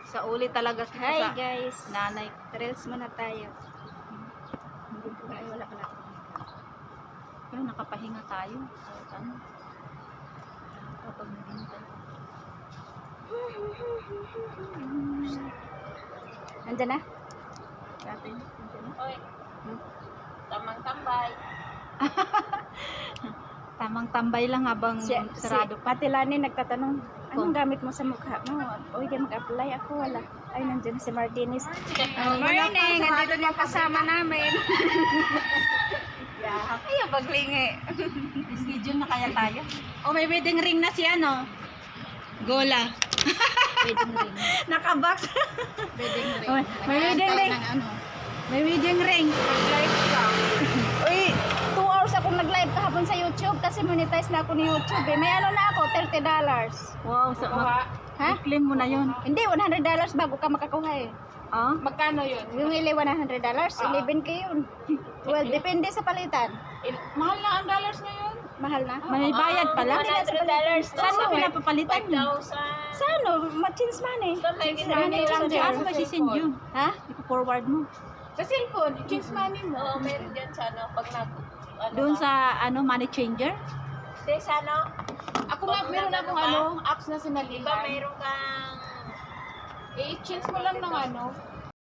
Sa uli talaga kita Hi sa guys. nanay. Reels muna tayo. Ay, wala pala. Pero nakapahinga tayo. Kahit ano. Kapag naghintay. Nandyan na? Dati, nandiyan na. Hoy, tamang tambay. Tamang tambay lang habang sarado pa. Ate Lani nagtatanong, anong gamit mo sa mukha mo? Uy, di mag-apply ako, wala. Ay, nandyan si Martinez. Morning! Nandito niya kasama namin. Ay, ang baglingi. Schedule na kaya tayo. Oh, may wedding ring na si ano. Gola. Wedding ring. Nakabox. Wedding ring. Oh, may wedding ring. May wedding ring. Nag-live ka. Uy, 2 hours akong nag-live kahapon sa YouTube kasi monetize na ako ni YouTube. Eh. May ano na ako, $30. Wow, so, Ha? i-claim mo na yun. Hindi, $100 bago ka makakuha eh. Ah? Magkano yun? Yung ili $100, 11K yun. Well, depende sa palitan. Mahal na ang dollars ngayon. Mahal na. May bayad pala. $100. Saan mo pinapapalitan mo? 5,000. Sa ano? Change money. Doon may Change ginamit money lang lang dyan. Ano ba si-send yun? Ha? Ipo-forward mo. Sa cellphone, change money mo. Oo, meron dyan sa ano, pag nag... Ano Doon ka. sa ano money changer? Hindi, sa ano? Ako nga, meron akong ano, apps na sinalihan. Diba meron kang... I-change mo lang ng ano,